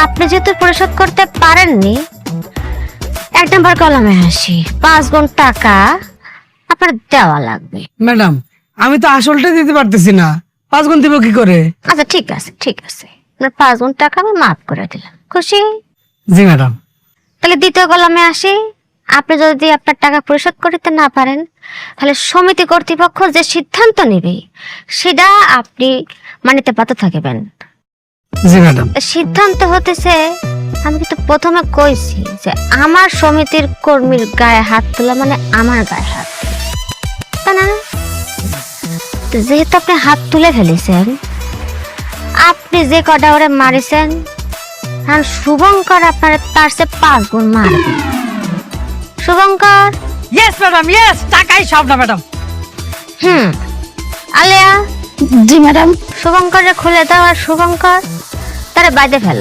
আপনি যেহেতু পরিশোধ করতে পারেননি, 1 নম্বর কলমে আসি, 5 গুণ টাকা আপনার দেওয়া লাগবে। ম্যাডাম আমি তো আসলটা দিতে পারতেছি না, 5 গুণ দিব কি করে? আচ্ছা ঠিক আছে ঠিক আছে, আপনার 5 গুণ টাকা আমি মাফ করে দিলাম, খুশি? জি ম্যাডাম। তাহলে দ্বিতীয় কলমে আসি। আপনি যদি আপনার টাকা পরিশোধ করতে না পারেন, তাহলে সমিতি কর্তৃপক্ষ যে সিদ্ধান্ত নেবে সেটা আপনি মানিতে বাধ্য থাকবেন। জি ম্যাডাম। সিদ্ধান্ত হতেছে, আমি কিন্তু প্রথমে কইছি যে আমার সমিতির কর্মীর গায়ে হাত তোলা মানে আমার গায়ে হাত তোলা, তাই না? তো যেহেতু আপনি হাত তুলে ফেলেছেন, আপনি যে কটা ওরে মারিছেন, আর শুভঙ্কর আপনার তার চেয়ে 5 গুণ মারবে। শুভঙ্কর। ইয়েস ম্যাডাম, ইয়েস, টাকাই সব না ম্যাডাম। আলিয়া। জি ম্যাডাম। শুভঙ্করে খুলে দাও, আর শুভঙ্কর তারে বাইরে ফেলো।